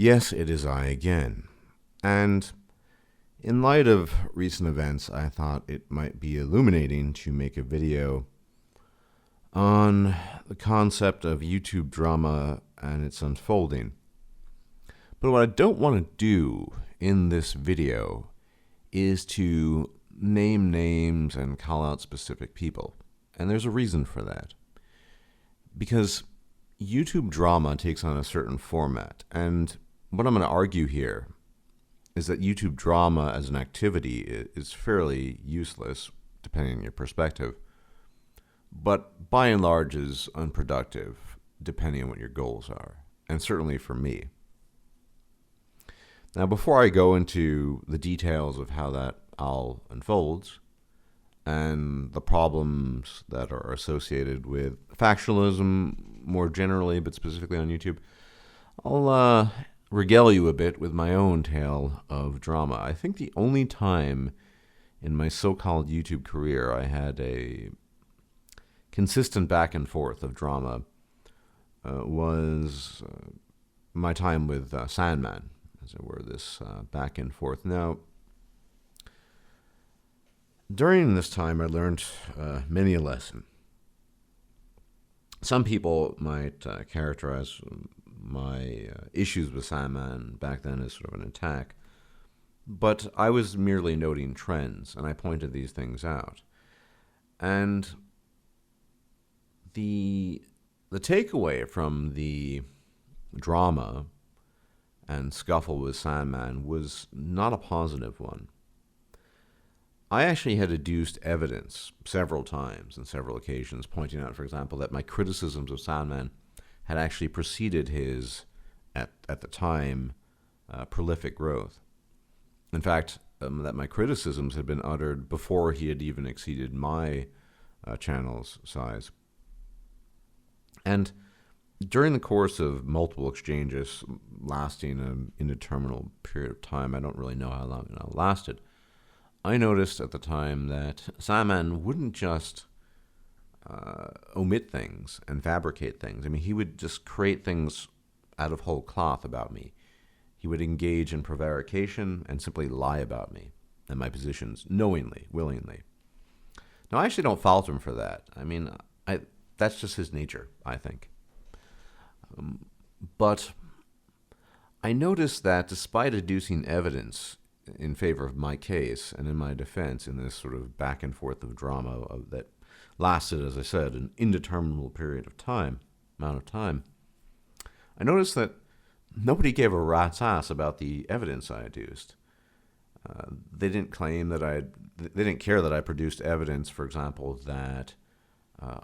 Yes, it is I again. And in light of recent events, I thought it might be illuminating to make a video on the concept of YouTube drama and its unfolding. But what I don't want to do in this video is to name names and call out specific people. And there's a reason for that. Because YouTube drama takes on a certain format, and what I'm going to argue here is that YouTube drama as an activity is fairly useless, depending on your perspective, but by and large is unproductive, depending on what your goals are, and certainly for me. Now, before I go into the details of how that all unfolds, and the problems that are associated with factionalism more generally, but specifically on YouTube, I'll regale you a bit with my own tale of drama. I think the only time in my so-called YouTube career I had a consistent back and forth of drama was my time with Sandman, as it were, this back and forth. Now, during this time, I learned many a lesson. Some people might characterize my issues with Sandman back then as sort of an attack, but I was merely noting trends, and I pointed these things out. And the takeaway from the drama and scuffle with Sandman was not a positive one. I actually had adduced evidence several times and several occasions, pointing out, for example, that my criticisms of Sandman had actually preceded his, at the time, prolific growth. In fact, that my criticisms had been uttered before he had even exceeded my channel's size. And during the course of multiple exchanges lasting an indeterminate period of time, I don't really know how long it lasted, I noticed at the time that Sandman wouldn't just omit things and fabricate things. I mean, he would just create things out of whole cloth about me. He would engage in prevarication and simply lie about me and my positions, knowingly, willingly. Now, I actually don't fault him for that. I mean, that's just his nature, I think. But I noticed that despite adducing evidence in favor of my case and in my defense in this sort of back and forth of drama that lasted, as I said, an indeterminable period of time, I noticed that nobody gave a rat's ass about the evidence I adduced. They didn't claim that they didn't care that I produced evidence, for example, that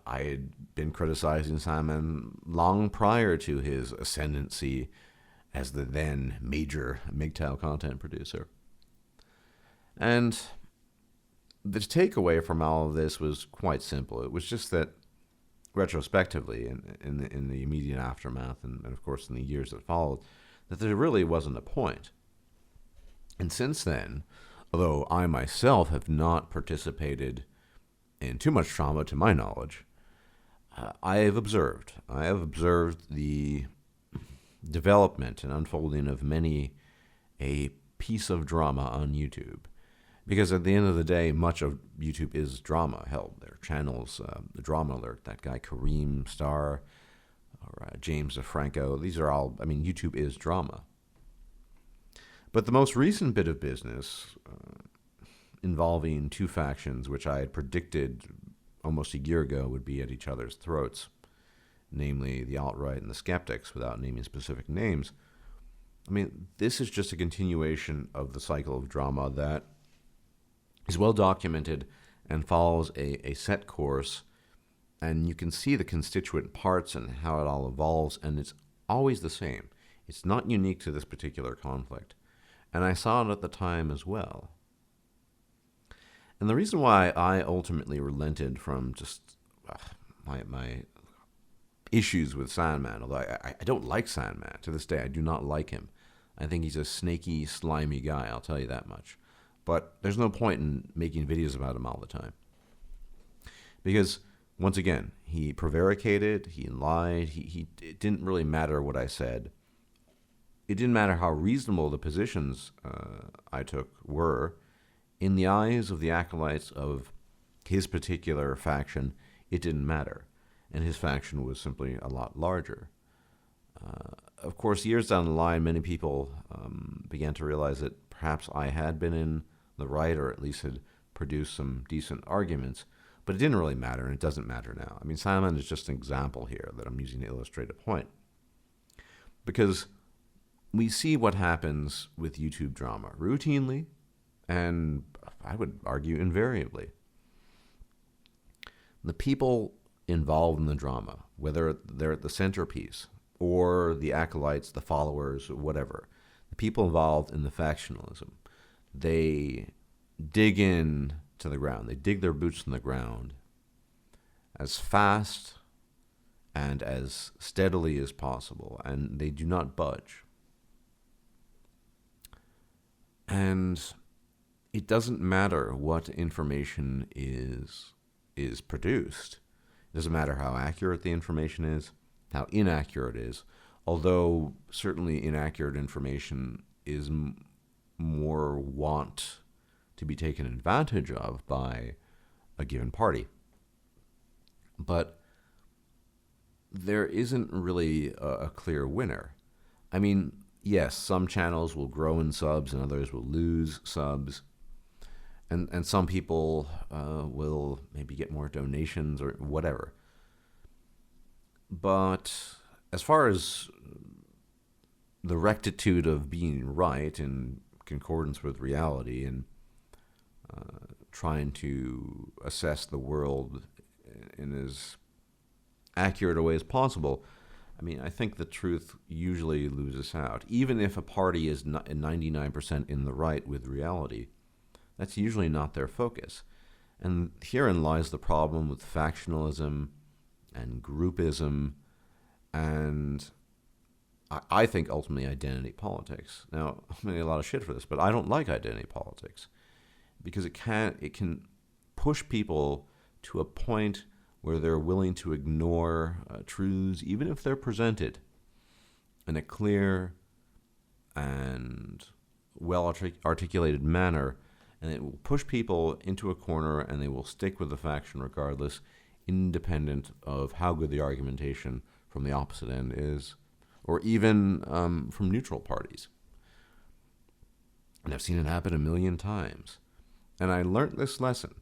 I had been criticizing Sandman long prior to his ascendancy as the then major MGTOW content producer. And the takeaway from all of this was quite simple. It was just that, retrospectively, in the immediate aftermath, and of course in the years that followed, that there really wasn't a point. And since then, although I myself have not participated in too much trauma to my knowledge, I have observed the development and unfolding of many a piece of drama on YouTube. Because at the end of the day, much of YouTube is drama. Hell, their channels, the Drama Alert, that guy Kareem Starr, or James DeFranco, these are all, I mean, YouTube is drama. But the most recent bit of business involving two factions, which I had predicted almost a year ago would be at each other's throats, namely the alt-right and the skeptics, without naming specific names. I mean, this is just a continuation of the cycle of drama that is well documented and follows a set course, and you can see the constituent parts and how it all evolves, and it's always the same. It's not unique to this particular conflict. And I saw it at the time as well. And the reason why I ultimately relented from just my issues with Sandman, although I don't like Sandman. To this day, I do not like him. I think he's a snaky, slimy guy, I'll tell you that much. But there's no point in making videos about him all the time. Because, once again, he prevaricated, he lied, it didn't really matter what I said. it didn't matter how reasonable the positions I took were. In the eyes of the acolytes of his particular faction, it didn't matter. And his faction was simply a lot larger. Of course, years down the line, many people began to realize that perhaps I had been in the right, or at least had produced some decent arguments, but it didn't really matter, and it doesn't matter now. I mean, Simon is just an example here that I'm using to illustrate a point. Because we see what happens with YouTube drama routinely, and I would argue invariably. The people involved in the drama, whether they're at the centerpiece or the acolytes, the followers, whatever, the people involved in the factionalism, they dig in to the ground. They dig their boots in the ground as fast and as steadily as possible, and they do not budge. And it doesn't matter what information is produced. It doesn't matter how accurate the information is, how inaccurate it is, although certainly inaccurate information is more wont to be taken advantage of by a given party. But there isn't really a clear winner. I mean, yes, some channels will grow in subs and others will lose subs. And some people will maybe get more donations or whatever. But as far as the rectitude of being right in concordance with reality and trying to assess the world in as accurate a way as possible, I mean, I think the truth usually loses out. Even if a party is 99% in the right with reality, that's usually not their focus. And herein lies the problem with factionalism and groupism and I think ultimately identity politics. Now, I'm getting a lot of shit for this, but I don't like identity politics because it can push people to a point where they're willing to ignore truths, even if they're presented in a clear and well-articulated manner, and it will push people into a corner and they will stick with the faction regardless, independent of how good the argumentation from the opposite end is, or even from neutral parties. And I've seen it happen a million times. And I learned this lesson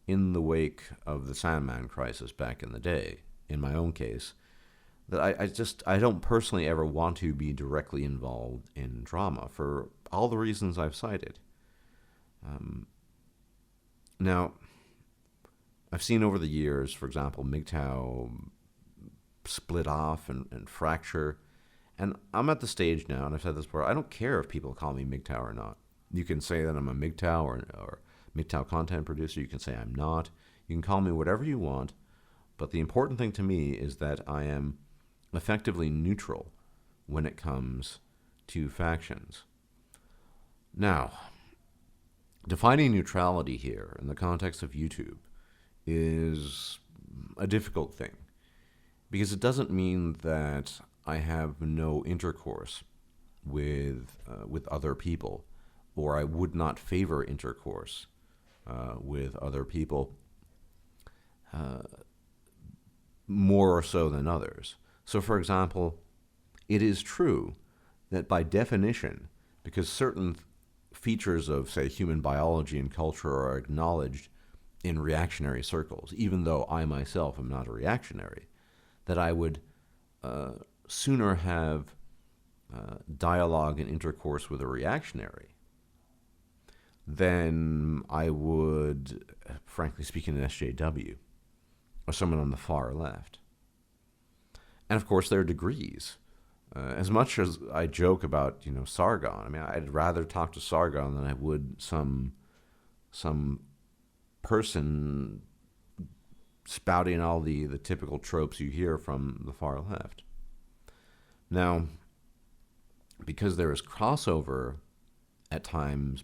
in the wake of the Sandman crisis back in the day, in my own case, that I don't personally ever want to be directly involved in drama for all the reasons I've cited. Now, I've seen over the years, for example, MGTOW split off and fracture, and I'm at the stage now, and I've said this before, I don't care if people call me MGTOW or not. You can say that I'm a MGTOW or MGTOW content producer. You can say I'm not. You can call me whatever you want, but the important thing to me is that I am effectively neutral when it comes to factions. Now, defining neutrality here in the context of YouTube is a difficult thing because it doesn't mean that I have no intercourse with other people, or I would not favor intercourse with other people more or so than others. So, for example, it is true that by definition, because certain features of, say, human biology and culture are acknowledged in reactionary circles, even though I myself am not a reactionary, that I would sooner have dialogue and intercourse with a reactionary than I would, frankly speaking, an SJW or someone on the far left. And of course, there are degrees. As much as I joke about, Sargon, I mean, I'd rather talk to Sargon than I would some person spouting all the typical tropes you hear from the far left. Now, because there is crossover at times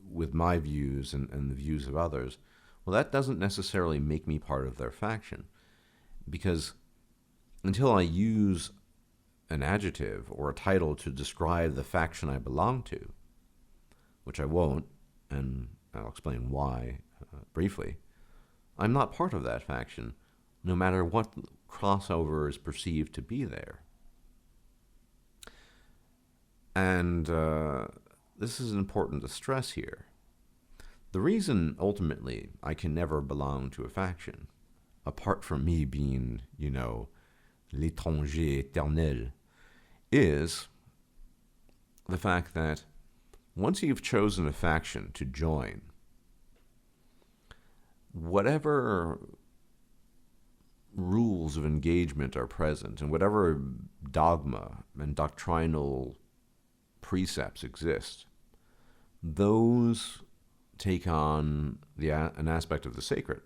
with my views and the views of others, well, that doesn't necessarily make me part of their faction. Because until I use an adjective or a title to describe the faction I belong to, which I won't, and I'll explain why briefly, I'm not part of that faction, no matter what crossover is perceived to be there. And this is important to stress here. The reason, ultimately, I can never belong to a faction, apart from me being, l'étranger éternel, is the fact that once you've chosen a faction to join, whatever rules of engagement are present and whatever dogma and doctrinal precepts exist, those take on an aspect of the sacred.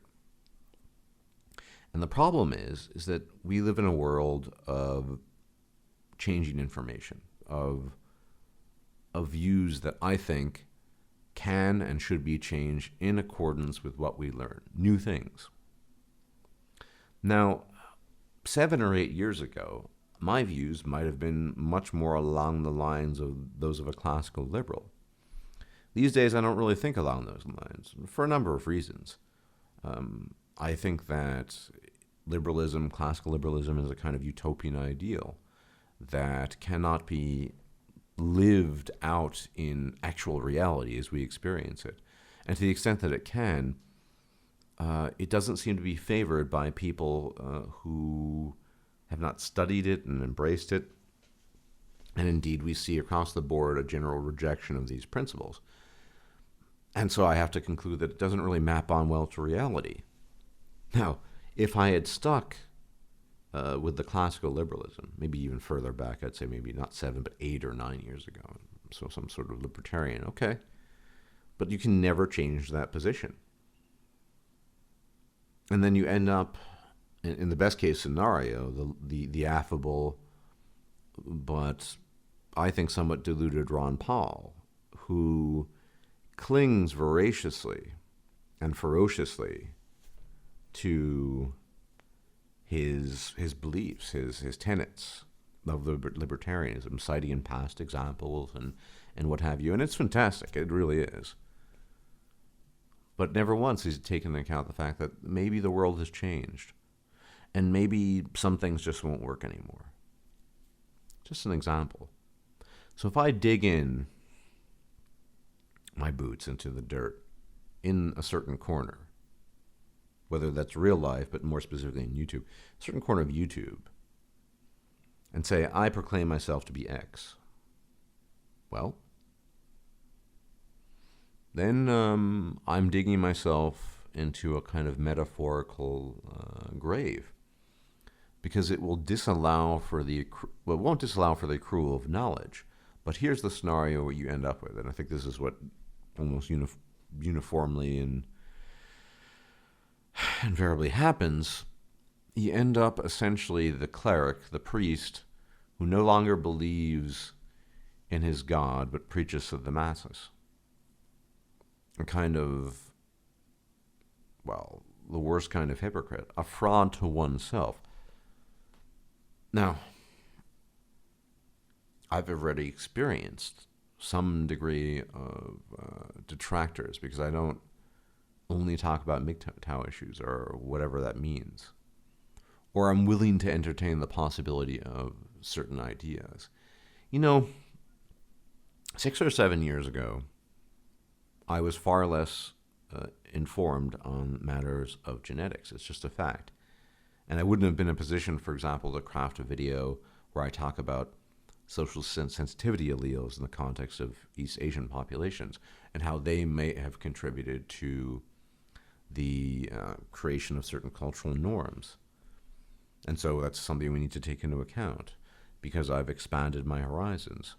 And the problem is that we live in a world of changing information, of views that I think can and should be changed in accordance with what we learn, new things. Now, 7 or 8 years ago, my views might have been much more along the lines of those of a classical liberal. These days, I don't really think along those lines, for a number of reasons. I think that liberalism, classical liberalism, is a kind of utopian ideal that cannot be lived out in actual reality as we experience it. And to the extent that it can, it doesn't seem to be favored by people who have not studied it and embraced it. And indeed, we see across the board a general rejection of these principles. And so I have to conclude that it doesn't really map on well to reality. Now, if I had stuck with the classical liberalism, maybe even further back, I'd say maybe not 7, but 8 or 9 years ago, so some sort of libertarian, okay. But you can never change that position. And then you end up, in the best case scenario, the affable, but I think somewhat deluded Ron Paul, who clings voraciously and ferociously to his beliefs, his tenets of libertarianism, citing past examples and what have you. And it's fantastic. It really is. But never once has he taken into account the fact that maybe the world has changed. And maybe some things just won't work anymore. Just an example. So if I dig in my boots into the dirt in a certain corner, whether that's real life, but more specifically in YouTube, a certain corner of YouTube, and say, I proclaim myself to be X, well, then I'm digging myself into a kind of metaphorical grave, because it will disallow for it won't disallow for the accrual of knowledge. But here's the scenario what you end up with, and I think this is what almost uniformly and invariably happens. You end up essentially the cleric, the priest, who no longer believes in his God, but preaches to the masses. A kind of, well, the worst kind of hypocrite, a fraud to oneself. Now, I've already experienced some degree of detractors, because I don't only talk about MGTOW issues or whatever that means. Or I'm willing to entertain the possibility of certain ideas. 6 or 7 years ago, I was far less informed on matters of genetics. It's just a fact. And I wouldn't have been in a position, for example, to craft a video where I talk about social sensitivity alleles in the context of East Asian populations and how they may have contributed to the creation of certain cultural norms. And so that's something we need to take into account, because I've expanded my horizons.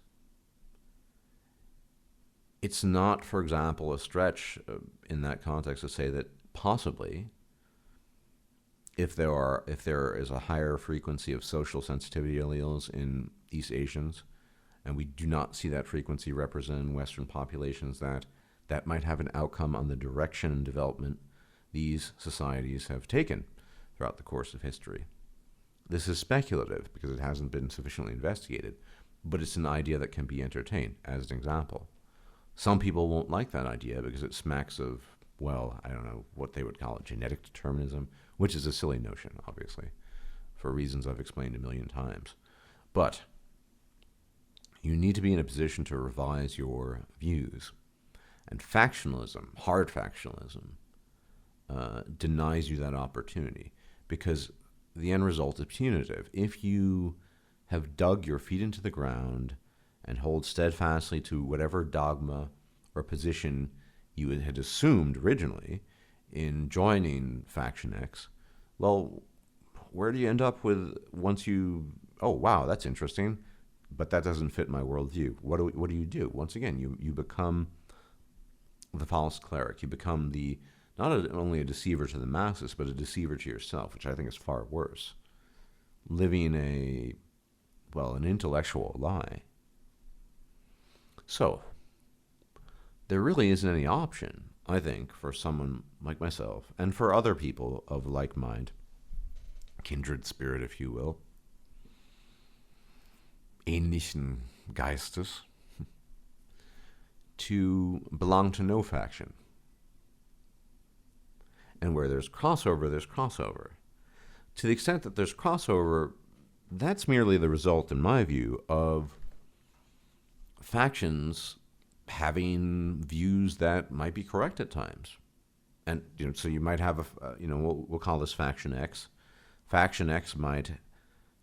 It's not, for example, a stretch in that context to say that possibly if there is a higher frequency of social sensitivity alleles in East Asians, and we do not see that frequency represented in Western populations, that might have an outcome on the direction and development these societies have taken throughout the course of history. This is speculative because it hasn't been sufficiently investigated, but it's an idea that can be entertained as an example. Some people won't like that idea because it smacks of, well, I don't know what they would call it, genetic determinism, which is a silly notion, obviously, for reasons I've explained a million times. But you need to be in a position to revise your views. And factionalism, hard factionalism, denies you that opportunity because the end result is punitive. If you have dug your feet into the ground and hold steadfastly to whatever dogma or position you had assumed originally in joining Faction X, well, where do you end up with once you, oh, wow, that's interesting, but that doesn't fit my worldview? What do you do? Once again, you become the false cleric. You become not only a deceiver to the masses, but a deceiver to yourself, which I think is far worse. Living an intellectual lie. So, there really isn't any option, I think, for someone like myself, and for other people of like mind, kindred spirit, if you will, ähnlichen Geistes, to belong to no faction. And where there's crossover, there's crossover. To the extent that there's crossover, that's merely the result, in my view, of factions having views that might be correct at times. And so you might have we'll call this Faction X. Faction X might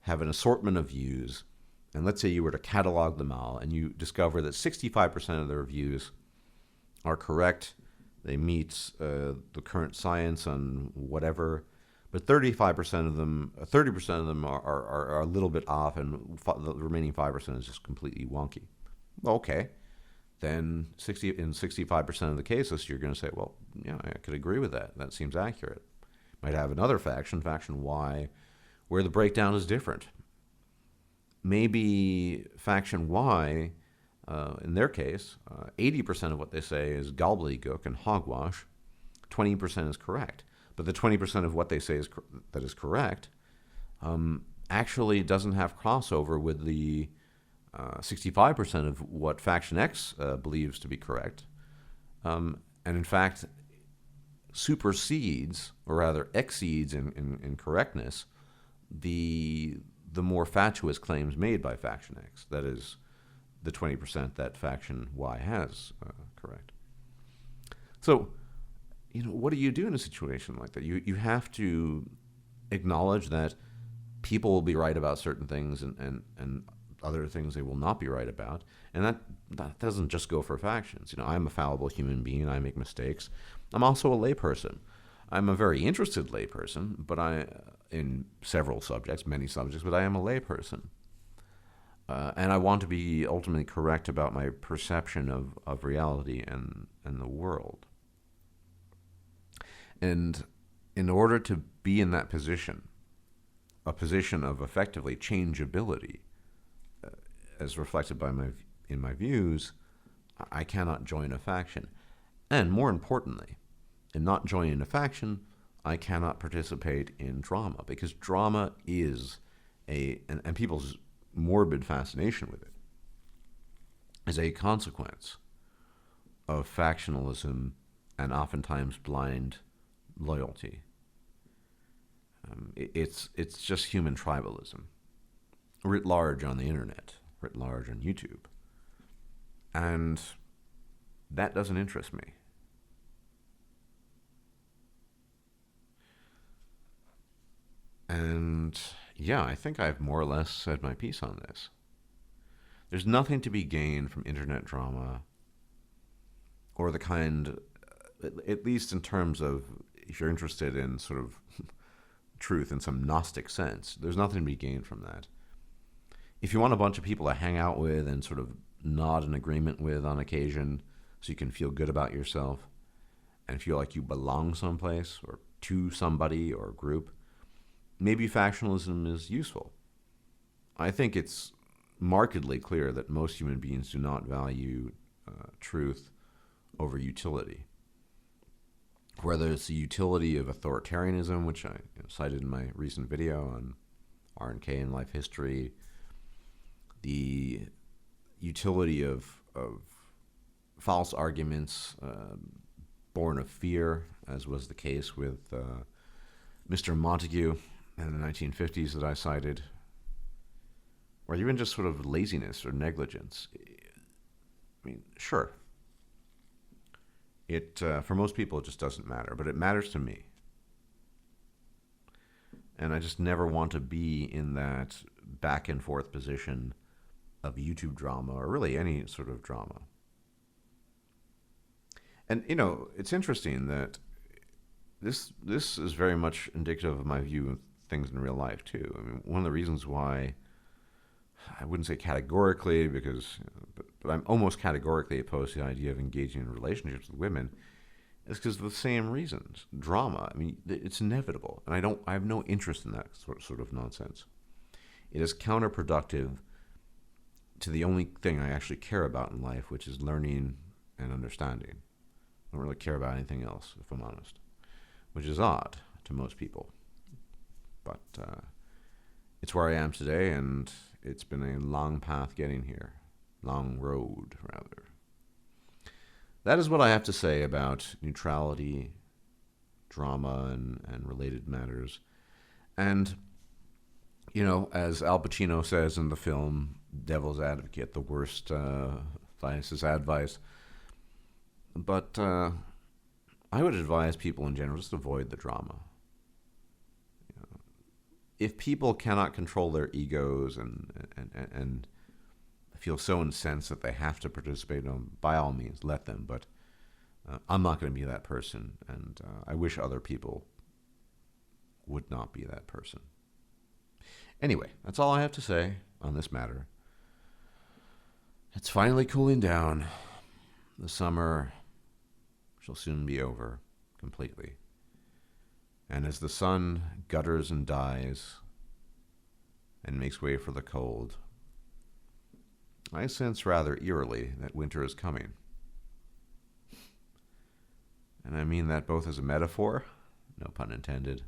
have an assortment of views, and let's say you were to catalog them all, and you discover that 65% of their views are correct. They meet the current science on whatever, but 30% of them are a little bit off, and the remaining 5% is just completely wonky. Okay, then 65% of the cases, you're going to say, well, yeah, I could agree with that. That seems accurate. Might have another faction Y, where the breakdown is different. Maybe Faction Y, in their case, 80% of what they say is gobbledygook and hogwash. 20% is correct. But the 20% of what they say that is correct actually doesn't have crossover with the 65% of what Faction X believes to be correct. And in fact, supersedes, or rather exceeds in correctness, the more fatuous claims made by Faction X. That is, the 20% that Faction Y has correct. So, what do you do in a situation like that? You have to acknowledge that people will be right about certain things and other things they will not be right about. And that doesn't just go for factions. I'm a fallible human being. I make mistakes. I'm also a layperson. I'm a very interested layperson, but in several subjects, many subjects, but I am a layperson. And I want to be ultimately correct about my perception of reality and the world. And in order to be in that position, a position of effectively changeability, as reflected in my views, I cannot join a faction. And more importantly, in not joining a faction, I cannot participate in drama, because drama is and people's morbid fascination with it is a consequence of factionalism and oftentimes blind loyalty. It's just human tribalism, writ large on the internet, writ large on YouTube. And that doesn't interest me. And yeah, I think I've more or less said my piece on this. There's nothing to be gained from internet drama, or the kind, at least in terms of, if you're interested in sort of truth in some Gnostic sense, there's nothing to be gained from that. If you want a bunch of people to hang out with and sort of nod in agreement with on occasion so you can feel good about yourself and feel like you belong someplace or to somebody or group, maybe factionalism is useful. I think it's markedly clear that most human beings do not value truth over utility. Whether it's the utility of authoritarianism, which I cited in my recent video on R&K in life history, the utility of false arguments born of fear, as was the case with Mr. Montague in the 1950s that I cited, or even just sort of laziness or negligence. I mean, sure, it for most people it just doesn't matter, but it matters to me. And I just never want to be in that back and forth position of YouTube drama, or really any sort of drama. And, you know, it's interesting that this is very much indicative of my view of things in real life, too. I mean, one of the reasons why, I wouldn't say categorically, because, but I'm almost categorically opposed to the idea of engaging in relationships with women, is because of the same reasons. Drama, I mean, it's inevitable. And I have no interest in that sort of nonsense. It is counterproductive to the only thing I actually care about in life, which is learning and understanding. I don't really care about anything else, if I'm honest, which is odd to most people. But it's where I am today, and it's been a long path getting here. Long road, rather. That is what I have to say about neutrality, drama, and related matters. And, you know, as Al Pacino says in the film Devil's Advocate, the worst vice is advice. But I would advise people in general just avoid the drama. You know, if people cannot control their egos and feel so incensed that they have to participate, by all means, let them. But I'm not going to be that person, and I wish other people would not be that person. Anyway, that's all I have to say on this matter. It's finally cooling down. The summer shall soon be over completely. And as the sun gutters and dies and makes way for the cold, I sense rather eerily that winter is coming. And I mean that both as a metaphor, no pun intended,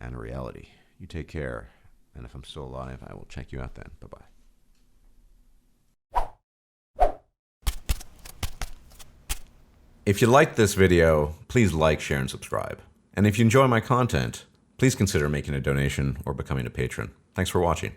and a reality. You take care, and if I'm still alive, I will check you out then. Bye-bye. If you liked this video, please like, share, and subscribe. And if you enjoy my content, please consider making a donation or becoming a patron. Thanks for watching.